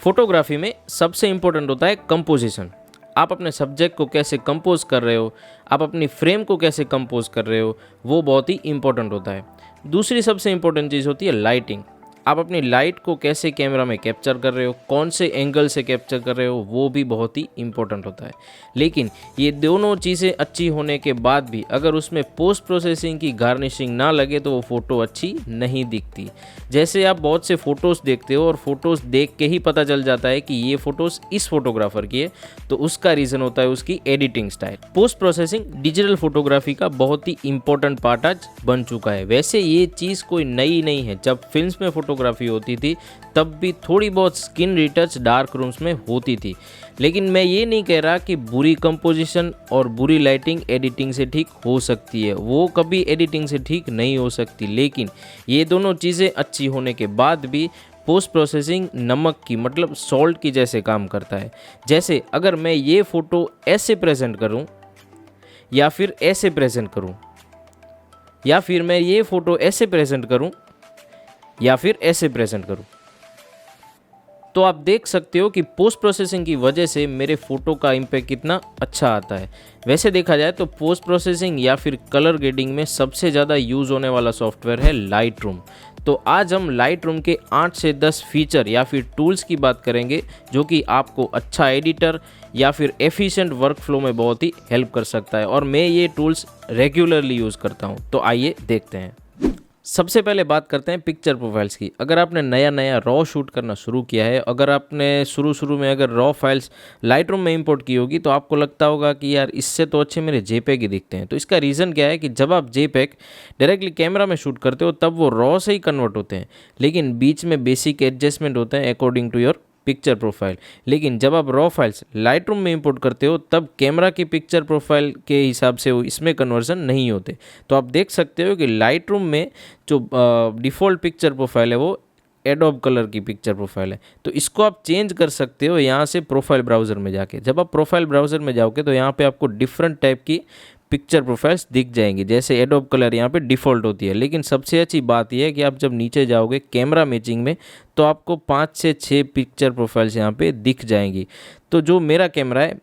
Photography में सबसे important होता है कंपोजिशन। आप अपने सब्जेक्ट को कैसे कंपोज कर रहे हो, आप अपनी फ्रेम को कैसे कंपोज कर रहे हो, वो बहुत ही इम्पोर्टेंट होता है। दूसरी सबसे इम्पोर्टेंट चीज़ होती है लाइटिंग। आप अपनी लाइट को कैसे कैमरा में कैप्चर कर रहे हो, कौन से एंगल से कैप्चर कर रहे हो, वो भी बहुत ही इम्पोर्टेंट होता है। लेकिन ये दोनों चीज़ें अच्छी होने के बाद भी अगर उसमें पोस्ट प्रोसेसिंग की गार्निशिंग ना लगे तो वो फ़ोटो अच्छी नहीं दिखती। जैसे आप बहुत से फ़ोटोज़ देखते हो और फ़ोटोज़ देख के ही पता चल जाता है कि ये फ़ोटोज़ इस फोटोग्राफ़र की है, तो उसका रीज़न होता है उसकी editing style. Post processing digital photography का बहुत ही इंपॉर्टेंट पार्ट आज बन चुका है। वैसे ये चीज़ कोई नई नहीं है, जब फिल्म्स में फोटोग्राफी होती थी तब भी थोड़ी बहुत स्किन रिटच डार्क रूम्स में होती थी। लेकिन मैं ये नहीं कह रहा कि बुरी कंपोजिशन और बुरी लाइटिंग एडिटिंग से ठीक हो सकती है, वो कभी एडिटिंग से ठीक नहीं हो सकती। लेकिन ये दोनों चीज़ें अच्छी होने के बाद भी पोस्ट प्रोसेसिंग नमक की मतलब सॉल्ट की जैसे काम करता है। जैसे अगर मैं ये फ़ोटो ऐसे प्रेजेंट करूं या फिर ऐसे प्रेजेंट करूं, या फिर मैं ये फ़ोटो ऐसे प्रेजेंट करूं या फिर ऐसे प्रेजेंट करूं, तो आप देख सकते हो कि पोस्ट प्रोसेसिंग की वजह से मेरे फ़ोटो का इम्पैक्ट कितना अच्छा आता है। वैसे देखा जाए तो पोस्ट प्रोसेसिंग या फिर कलर ग्रेडिंग में सबसे ज़्यादा यूज़ होने वाला सॉफ्टवेयर है लाइट रूम। तो आज हम लाइट रूम के 8 से 10 फीचर या फिर टूल्स की बात करेंगे जो कि आपको अच्छा एडिटर या फिर एफिशिएंट वर्कफ्लो में बहुत ही हेल्प कर सकता है, और मैं ये टूल्स रेगुलरली यूज़ करता हूँ। तो आइए देखते हैं। सबसे पहले बात करते हैं पिक्चर प्रोफाइल्स की। अगर आपने नया रॉ शूट करना शुरू किया है, अगर आपने शुरू में अगर रॉ फाइल्स लाइट रूम में इंपोर्ट की होगी तो आपको लगता होगा कि यार इससे तो अच्छे मेरे जेपेग ही दिखते हैं। तो इसका रीज़न क्या है कि जब आप जेपेग डायरेक्टली कैमरा में शूट करते हो तब वो रॉ से ही कन्वर्ट होते हैं, लेकिन बीच में बेसिक एडजस्टमेंट होते हैं according to your picture profile. लेकिन जब आप रॉ फाइल्स लाइट रूम में इंपोर्ट करते हो तब कैमरा की पिक्चर प्रोफाइल के हिसाब से वो इसमें कन्वर्जन नहीं होते। तो आप देख सकते हो कि लाइट रूम में जो डिफ़ॉल्ट पिक्चर प्रोफाइल है वो एडोब कलर की पिक्चर प्रोफाइल है। तो इसको आप चेंज कर सकते हो यहाँ से प्रोफाइल ब्राउज़र में जाके। जब आप प्रोफाइल ब्राउज़र में जाओगे तो यहाँ पे आपको डिफरेंट टाइप की पिक्चर प्रोफाइल्स दिख जाएंगी, जैसे एडोब कलर यहाँ पे डिफ़ॉल्ट होती है। लेकिन सबसे अच्छी बात यह है कि आप जब नीचे जाओगे कैमरा मैचिंग में तो आपको 5 से 6 पिक्चर प्रोफाइल्स यहाँ पे दिख जाएंगी। तो जो मेरा कैमरा है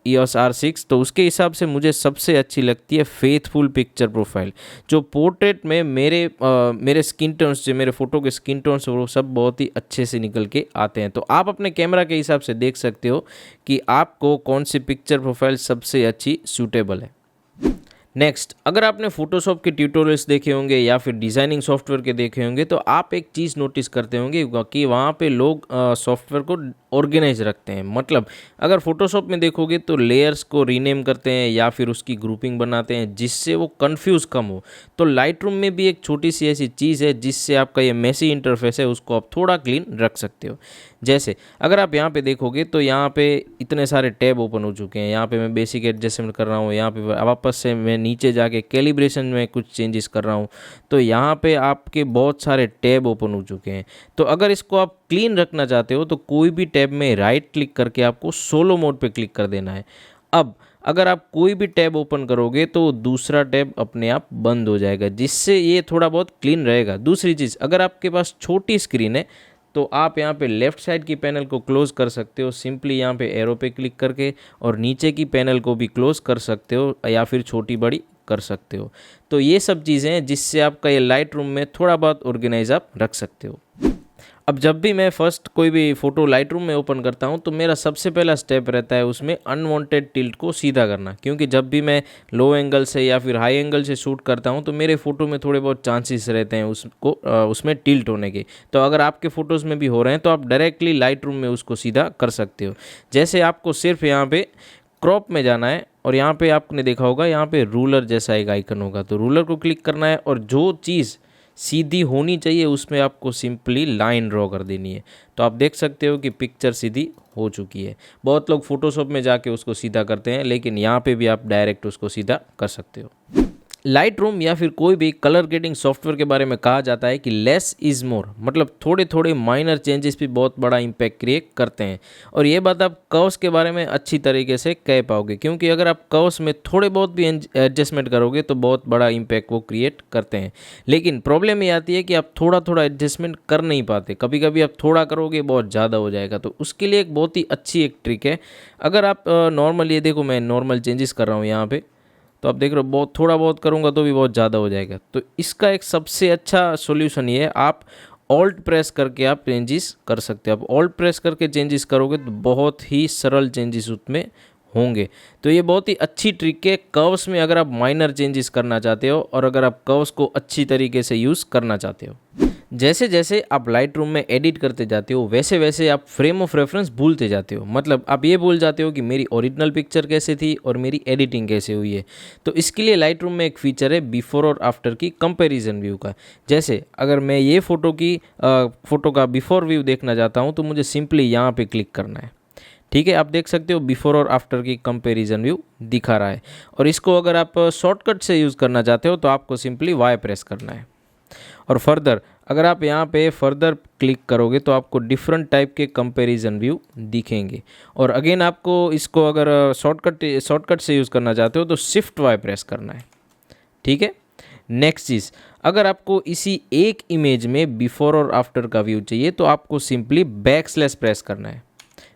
EOS R6, तो उसके हिसाब से मुझे सबसे अच्छी लगती है फेथफुल पिक्चर प्रोफाइल। जो पोर्ट्रेट में मेरे स्किन टोन्स, जो मेरे फ़ोटो के स्किन टोन्स, वो सब बहुत ही अच्छे से निकल के आते हैं। तो आप अपने कैमरा के हिसाब से देख सकते हो कि आपको कौन सी पिक्चर प्रोफाइल सबसे अच्छी सूटेबल है। नेक्स्ट, अगर आपने फोटोशॉप के ट्यूटोरियल्स देखे होंगे या फिर डिज़ाइनिंग सॉफ्टवेयर के देखे होंगे तो आप एक चीज़ नोटिस करते होंगे कि वहाँ पे लोग सॉफ्टवेयर को ऑर्गेनाइज रखते हैं। मतलब अगर फोटोशॉप में देखोगे तो लेयर्स को रीनेम करते हैं या फिर उसकी ग्रुपिंग बनाते हैं जिससे वो कंफ्यूज कम हो। तो लाइट रूम में भी एक छोटी सी ऐसी चीज़ है जिससे आपका ये मेसी इंटरफेस है उसको आप थोड़ा क्लीन रख सकते हो। जैसे अगर आप यहाँ पे देखोगे तो यहाँ पे इतने सारे टैब ओपन हो चुके हैं। यहाँ पे मैं बेसिक एडजस्टमेंट कर रहा हूँ, यहाँ पे वापस से मैं नीचे जाके कैलिब्रेशन में कुछ चेंजेस कर रहा हूँ, तो यहाँ पे आपके बहुत सारे टैब ओपन हो चुके हैं। तो अगर इसको आप क्लीन रखना चाहते हो तो कोई भी टैब में राइट क्लिक करके आपको सोलो मोड पे क्लिक कर देना है। अब अगर आप कोई भी टैब ओपन करोगे तो दूसरा टैब अपने आप बंद हो जाएगा, जिससे ये थोड़ा बहुत क्लीन रहेगा। दूसरी चीज़, अगर आपके पास छोटी स्क्रीन है तो आप यहाँ पे लेफ़्ट साइड की पैनल को क्लोज़ कर सकते हो सिंपली यहाँ पे एरो पे क्लिक करके, और नीचे की पैनल को भी क्लोज़ कर सकते हो या फिर छोटी बड़ी कर सकते हो। तो ये सब चीज़ें हैं जिससे आपका ये लाइट रूम में थोड़ा बहुत ऑर्गेनाइज आप रख सकते हो। अब जब भी मैं फर्स्ट कोई भी फ़ोटो लाइट रूम में ओपन करता हूँ तो मेरा सबसे पहला स्टेप रहता है उसमें अनवांटेड टिल्ट को सीधा करना, क्योंकि जब भी मैं लो एंगल से या फिर हाई एंगल से शूट करता हूँ तो मेरे फ़ोटो में थोड़े बहुत चांसेस रहते हैं उसमें टिल्ट होने के। तो अगर आपके फ़ोटोज़ में भी हो रहे हैं तो आप डायरेक्टली लाइट रूम में उसको सीधा कर सकते हो। जैसे आपको सिर्फ यहाँ पे क्रॉप में जाना है और यहाँ पे आपने देखा होगा यहाँ पे रूलर जैसा एक आइकन होगा, तो रूलर को क्लिक करना है और जो चीज़ सीधी होनी चाहिए उसमें आपको सिंपली लाइन ड्रॉ कर देनी है। तो आप देख सकते हो कि पिक्चर सीधी हो चुकी है। बहुत लोग फोटोशॉप में जाके उसको सीधा करते हैं, लेकिन यहाँ पे भी आप डायरेक्ट उसको सीधा कर सकते हो। लाइट रूम या फिर कोई भी कलर ग्रेडिंग सॉफ्टवेयर के बारे में कहा जाता है कि लेस इज़ मोर, मतलब थोड़े थोड़े माइनर चेंजेस भी बहुत बड़ा इम्पैक्ट क्रिएट करते हैं। और ये बात आप कर्व्स के बारे में अच्छी तरीके से कह पाओगे, क्योंकि अगर आप कर्व्स में थोड़े बहुत भी एडजस्टमेंट करोगे तो बहुत बड़ा इम्पैक्ट वो क्रिएट करते हैं। लेकिन प्रॉब्लम ये आती है कि आप थोड़ा थोड़ा एडजस्टमेंट कर नहीं पाते, कभी कभी आप थोड़ा करोगे बहुत ज़्यादा हो जाएगा। तो उसके लिए एक बहुत ही अच्छी एक ट्रिक है। अगर आप नॉर्मल, ये देखो मैं नॉर्मल चेंजेस कर रहा हूँ यहाँ पे, तो आप देख रहे हो बहुत थोड़ा बहुत करूँगा तो भी बहुत ज़्यादा हो जाएगा। तो इसका एक सबसे अच्छा सॉल्यूशन ये है, आप ऑल्ट प्रेस करके आप चेंजेस कर सकते हो। आप ऑल्ट प्रेस करके चेंजेस करोगे तो बहुत ही सरल चेंजेस उसमें होंगे। तो ये बहुत ही अच्छी ट्रिक है कर्व्स में, अगर आप माइनर चेंजेस करना चाहते हो और अगर आप कर्व्स को अच्छी तरीके से यूज़ करना चाहते हो। जैसे जैसे आप लाइट रूम में एडिट करते जाते हो वैसे वैसे आप फ्रेम ऑफ रेफरेंस भूलते जाते हो, मतलब आप ये भूल जाते हो कि मेरी ओरिजिनल पिक्चर कैसे थी और मेरी एडिटिंग कैसे हुई है। तो इसके लिए लाइट रूम में एक फीचर है बिफोर और आफ्टर की कंपैरिजन व्यू का। जैसे अगर मैं ये फ़ोटो का बिफोर व्यू देखना चाहता हूँ तो मुझे सिंपली यहाँ पे क्लिक करना है। ठीक है, आप देख सकते हो बिफोर और आफ्टर की कंपैरिजन व्यू दिखा रहा है। और इसको अगर आप शॉर्टकट से यूज़ करना चाहते हो तो आपको सिंपली वाई प्रेस करना है। और फर्दर अगर आप यहाँ पे फर्दर क्लिक करोगे तो आपको डिफरेंट टाइप के कंपैरिजन व्यू दिखेंगे। और अगेन आपको इसको अगर शॉर्टकट से यूज़ करना चाहते हो तो शिफ्ट वाई प्रेस करना है। ठीक है, नेक्स्ट चीज़, अगर आपको इसी एक इमेज में बिफोर और आफ्टर का व्यू चाहिए तो आपको सिंपली बैक स्लैश प्रेस करना है।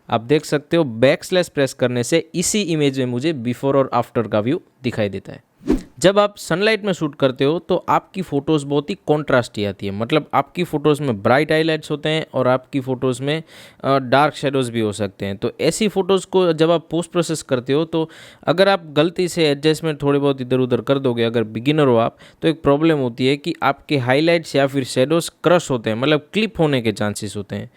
आप देख सकते हो बैक स्लैश प्रेस करने से इसी इमेज में मुझे बिफोर और आफ्टर का व्यू दिखाई देता है। जब आप सनलाइट में शूट करते हो तो आपकी फ़ोटोज़ बहुत ही कॉन्ट्रास्टी आती है, मतलब आपकी फ़ोटोज़ में ब्राइट हाईलाइट्स होते हैं और आपकी फ़ोटोज़ में डार्क शेडोज़ भी हो सकते हैं। तो ऐसी फ़ोटोज़ को जब आप पोस्ट प्रोसेस करते हो तो अगर आप गलती से एडजस्टमेंट थोड़े बहुत इधर उधर कर दोगे, अगर बिगिनर हो आप, तो एक प्रॉब्लम होती है कि आपके हाईलाइट्स या फिर शेडोज़ क्रश होते हैं, मतलब क्लिप होने के चांसेस होते हैं।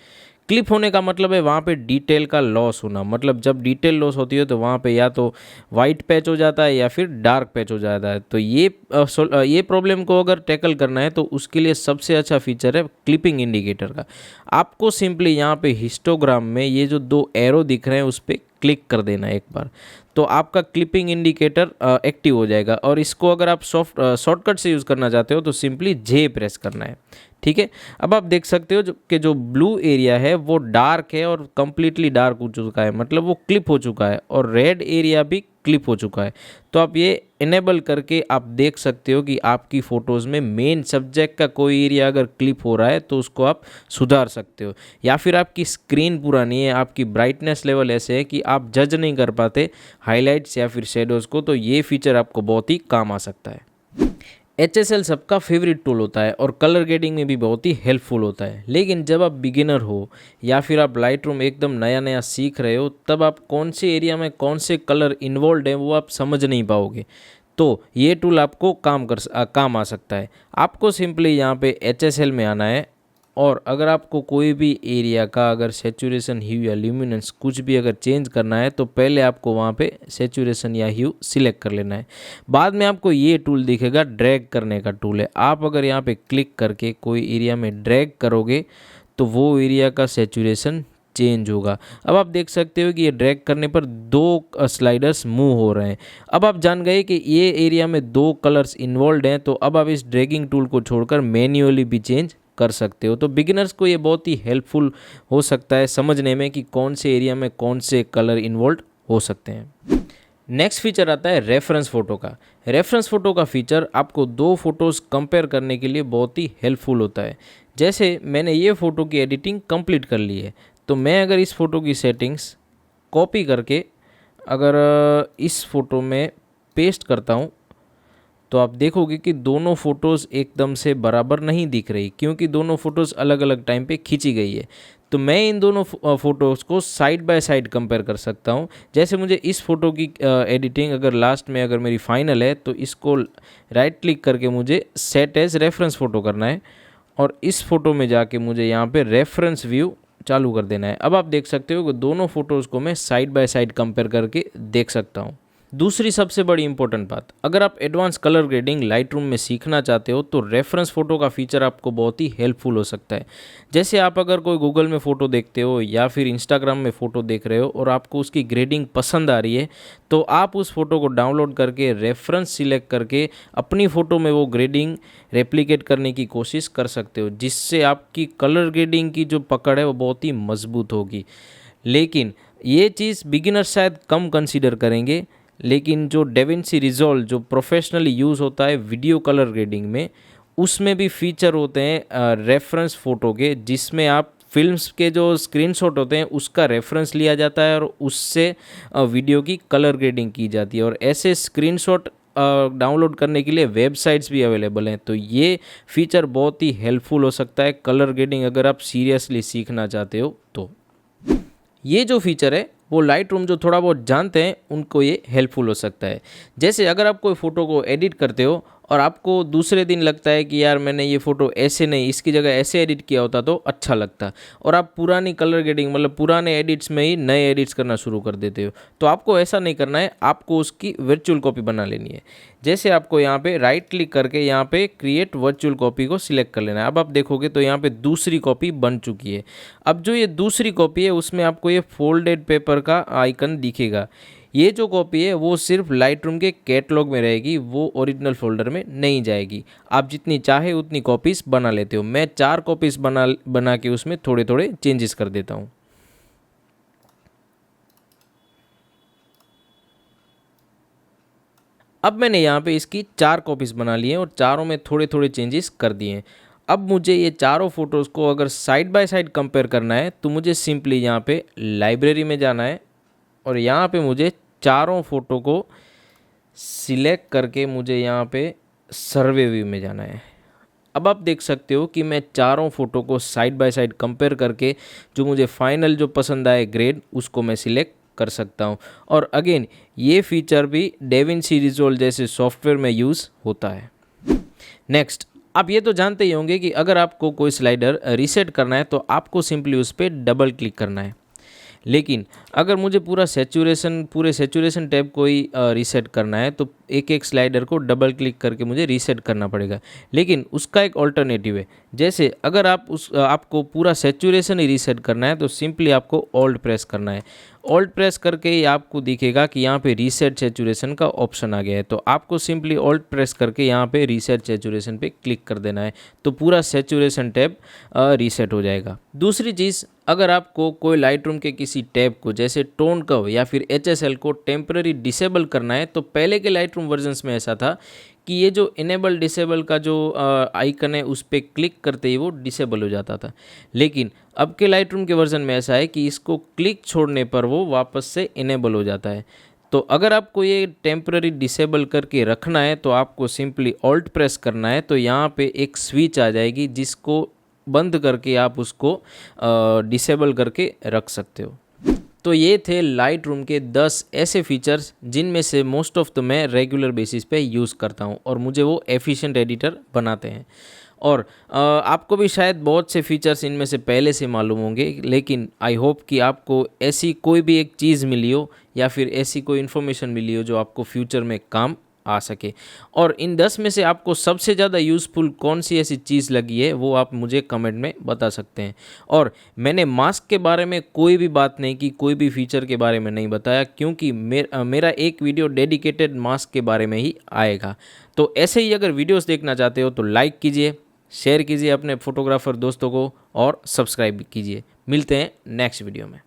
क्लिप होने का मतलब है वहाँ पे डिटेल का लॉस होना, मतलब जब डिटेल लॉस होती है तो वहाँ पे या तो वाइट पैच हो जाता है या फिर डार्क पैच हो जाता है। तो ये प्रॉब्लम को अगर टैकल करना है तो उसके लिए सबसे अच्छा फीचर है क्लिपिंग इंडिकेटर का। आपको सिंपली यहाँ पे हिस्टोग्राम में ये जो दो एरो दिख रहे हैं उस पर क्लिक कर देना है एक बार, तो आपका क्लिपिंग इंडिकेटर एक्टिव हो जाएगा। और इसको अगर आप शॉर्टकट से यूज़ करना चाहते हो तो सिंपली जे प्रेस करना है। ठीक है, अब आप देख सकते हो कि जो ब्लू एरिया है वो डार्क है और कम्प्लीटली डार्क हो चुका है, मतलब वो क्लिप हो चुका है, और रेड एरिया भी क्लिप हो चुका है। तो आप ये इनेबल करके आप देख सकते हो कि आपकी फ़ोटोज़ में मेन सब्जेक्ट का कोई एरिया अगर क्लिप हो रहा है तो उसको आप सुधार सकते हो। या फिर आपकी स्क्रीन पुरानी है, आपकी ब्राइटनेस लेवल ऐसे है कि आप जज नहीं कर पाते हाइलाइट्स या फिर शेडोज़ को, तो ये फीचर आपको बहुत ही काम आ सकता है। HSL सबका फेवरेट टूल होता है और कलर ग्रेडिंग में भी बहुत ही हेल्पफुल होता है। लेकिन जब आप बिगिनर हो या फिर आप लाइट रूम एकदम नया नया सीख रहे हो, तब आप कौन से एरिया में कौन से कलर इन्वॉल्व हैं वो आप समझ नहीं पाओगे। तो ये टूल आपको काम आ सकता है। आपको सिंपली यहाँ पे HSL में आना है, और अगर आपको कोई भी एरिया का अगर सेचुरेशन ह्यू या ल्यूमिनेंस कुछ भी अगर चेंज करना है तो पहले आपको वहाँ पे सेचुरेशन या ह्यू सिलेक्ट कर लेना है। बाद में आपको ये टूल दिखेगा, ड्रैग करने का टूल है। आप अगर यहाँ पे क्लिक करके कोई एरिया में ड्रैग करोगे तो वो एरिया का सेचुरेशन चेंज होगा। अब आप देख सकते हो कि ये ड्रैग करने पर दो स्लाइडर्स मूव हो रहे हैं। अब आप जान गए कि ये एरिया में दो कलर्स इन्वॉल्व हैं, तो अब आप इस ड्रैगिंग टूल को छोड़कर मैन्युअली भी चेंज कर सकते हो। तो बिगिनर्स को ये बहुत ही हेल्पफुल हो सकता है समझने में कि कौन से एरिया में कौन से कलर इन्वॉल्व हो सकते हैं। नेक्स्ट फीचर आता है रेफरेंस फ़ोटो का। रेफरेंस फ़ोटो का फीचर आपको दो फोटोज़ कंपेयर करने के लिए बहुत ही हेल्पफुल होता है। जैसे मैंने ये फ़ोटो की एडिटिंग कंप्लीट कर ली है, तो मैं अगर इस फ़ोटो की सेटिंग्स कॉपी करके अगर इस फ़ोटो में पेस्ट करता हूँ तो आप देखोगे कि दोनों फ़ोटोज़ एकदम से बराबर नहीं दिख रही, क्योंकि दोनों फ़ोटोज़ अलग अलग टाइम पे खींची गई है। तो मैं इन दोनों फ़ोटोज़ को साइड बाय साइड कंपेयर कर सकता हूँ। जैसे मुझे इस फ़ोटो की एडिटिंग अगर लास्ट में अगर मेरी फाइनल है तो इसको राइट क्लिक करके मुझे सेट एज रेफरेंस फ़ोटो करना है, और इस फ़ोटो में जाके मुझे यहाँ पे रेफरेंस व्यू चालू कर देना है। अब आप देख सकते हो कि दोनों फ़ोटोज़ को मैं साइड बाय साइड कंपेयर करके देख सकता हूँ। दूसरी सबसे बड़ी इंपॉर्टेंट बात, अगर आप एडवांस कलर ग्रेडिंग लाइटरूम में सीखना चाहते हो तो रेफरेंस फ़ोटो का फीचर आपको बहुत ही हेल्पफुल हो सकता है। जैसे आप अगर कोई गूगल में फ़ोटो देखते हो या फिर इंस्टाग्राम में फ़ोटो देख रहे हो और आपको उसकी ग्रेडिंग पसंद आ रही है, तो आप उस फ़ोटो को डाउनलोड करके रेफरेंस सिलेक्ट करके अपनी फ़ोटो में वो ग्रेडिंग रेप्लिकेट करने की कोशिश कर सकते हो, जिससे आपकी कलर ग्रेडिंग की जो पकड़ है वो बहुत ही मजबूत होगी। लेकिन ये चीज़ बिगिनर्स शायद कम कंसीडर करेंगे, लेकिन जो डेविंसी रिजॉल्व जो प्रोफेशनली यूज़ होता है वीडियो कलर ग्रेडिंग में, उसमें भी फीचर होते हैं रेफरेंस फ़ोटो के, जिसमें आप फिल्म्स के जो स्क्रीनशॉट होते हैं उसका रेफरेंस लिया जाता है और उससे वीडियो की कलर ग्रेडिंग की जाती है। और ऐसे स्क्रीनशॉट डाउनलोड करने के लिए वेबसाइट्स भी अवेलेबल हैं। तो ये फीचर बहुत ही हेल्पफुल हो सकता है कलर ग्रेडिंग अगर आप सीरियसली सीखना चाहते हो तो। ये जो फीचर है वो लाइट रूम जो थोड़ा बहुत जानते हैं उनको ये हेल्पफुल हो सकता है। जैसे अगर आप कोई फ़ोटो को एडिट करते हो और आपको दूसरे दिन लगता है कि यार मैंने ये फ़ोटो ऐसे नहीं, इसकी जगह ऐसे एडिट किया होता तो अच्छा लगता, और आप पुरानी कलर ग्रेडिंग मतलब पुराने एडिट्स में ही नए एडिट्स करना शुरू कर देते हो, तो आपको ऐसा नहीं करना है, आपको उसकी वर्चुअल कॉपी बना लेनी है। जैसे आपको यहाँ पे राइट क्लिक करके यहाँ पे क्रिएट वर्चुअल कॉपी को सिलेक्ट कर लेना है। अब आप देखोगे तो यहाँ पे दूसरी कॉपी बन चुकी है। अब जो ये दूसरी कॉपी है उसमें आपको ये फोल्डेड पेपर का आइकन दिखेगा। ये जो कॉपी है वो सिर्फ लाइट रूम के कैटलॉग में रहेगी, वो ओरिजिनल फोल्डर में नहीं जाएगी। आप जितनी चाहे उतनी कॉपीज़ बना लेते हो। मैं 4 कॉपीज़ बना के उसमें थोड़े थोड़े चेंजेस कर देता हूँ। अब मैंने यहाँ पे इसकी 4 कॉपीज़ बना ली हैं और चारों में थोड़े थोड़े चेंजेस कर दिए हैं। अब मुझे ये चारों फ़ोटोज़ को अगर साइड बाय साइड कंपेयर करना है तो मुझे सिंपली यहाँ पे लाइब्रेरी में जाना है और यहाँ पे मुझे चारों फ़ोटो को सिलेक्ट करके मुझे यहाँ पे सर्वे व्यू में जाना है। अब आप देख सकते हो कि मैं चारों फ़ोटो को साइड बाय साइड कंपेयर करके जो मुझे फाइनल जो पसंद आए ग्रेड उसको मैं सिलेक्ट कर सकता हूँ। और अगेन ये फीचर भी डेविंसी रिजॉल्व जैसे सॉफ्टवेयर में यूज़ होता है। नेक्स्ट, आप ये तो जानते ही होंगे कि अगर आपको कोई स्लाइडर रीसेट करना है तो आपको सिंपली उस पर डबल क्लिक करना है। लेकिन अगर मुझे पूरे सेचुरेशन टैब को ही रीसेट करना है तो एक एक स्लाइडर को डबल क्लिक करके मुझे रीसेट करना पड़ेगा। लेकिन उसका एक ऑल्टरनेटिव है। जैसे अगर आपको पूरा सेचुरेशन ही रीसेट करना है तो सिंपली आपको ऑल्ट प्रेस करना है। ऑल्ट प्रेस करके ही आपको दिखेगा कि यहाँ पे रीसेट सेचुरेशन का ऑप्शन आ गया है, तो आपको सिंपली ऑल्ट प्रेस करके यहाँ पे रीसेट सेचुरेशन पे क्लिक कर देना है, तो पूरा सेचुरेशन टैब रीसेट हो जाएगा। दूसरी चीज़, अगर आपको कोई लाइट रूम के किसी टैब को जैसे टोन कर्व या फिर HSL को टेम्पररी डिसेबल करना है, तो पहले के लाइट रूम वर्जन्स में ऐसा था कि ये जो इनेबल डिसेबल का जो आइकन है उस पर क्लिक करते ही वो डिसेबल हो जाता था। लेकिन अब के लाइट रूम के वर्जन में ऐसा है कि इसको क्लिक छोड़ने पर वो वापस से इनेबल हो जाता है। तो अगर आपको ये टेम्पररी डिसेबल करके रखना है तो आपको सिंपली ऑल्ट प्रेस करना है, तो यहाँ पे एक स्विच आ जाएगी जिसको बंद करके आप उसको डिसेबल करके रख सकते हो। तो ये थे लाइट रूम के 10 ऐसे फीचर्स जिनमें से मोस्ट ऑफ द मैं रेगुलर बेसिस पे यूज़ करता हूँ और मुझे वो एफिशिएंट एडिटर बनाते हैं। और आपको भी शायद बहुत से फीचर्स इनमें से पहले से मालूम होंगे, लेकिन आई होप कि आपको ऐसी कोई भी एक चीज़ मिली हो या फिर ऐसी कोई इन्फॉर्मेशन मिली हो जो आपको फ्यूचर में काम आ सके। और इन 10 में से आपको सबसे ज़्यादा यूज़फुल कौन सी ऐसी चीज़ लगी है वो आप मुझे कमेंट में बता सकते हैं। और मैंने मास्क के बारे में कोई भी बात नहीं की, कोई भी फीचर के बारे में नहीं बताया, क्योंकि मेरा एक वीडियो डेडिकेटेड मास्क के बारे में ही आएगा। तो ऐसे ही अगर वीडियोस देखना चाहते हो तो लाइक कीजिए, शेयर कीजिए अपने फोटोग्राफर दोस्तों को और सब्सक्राइब कीजिए। मिलते हैं नेक्स्ट वीडियो में।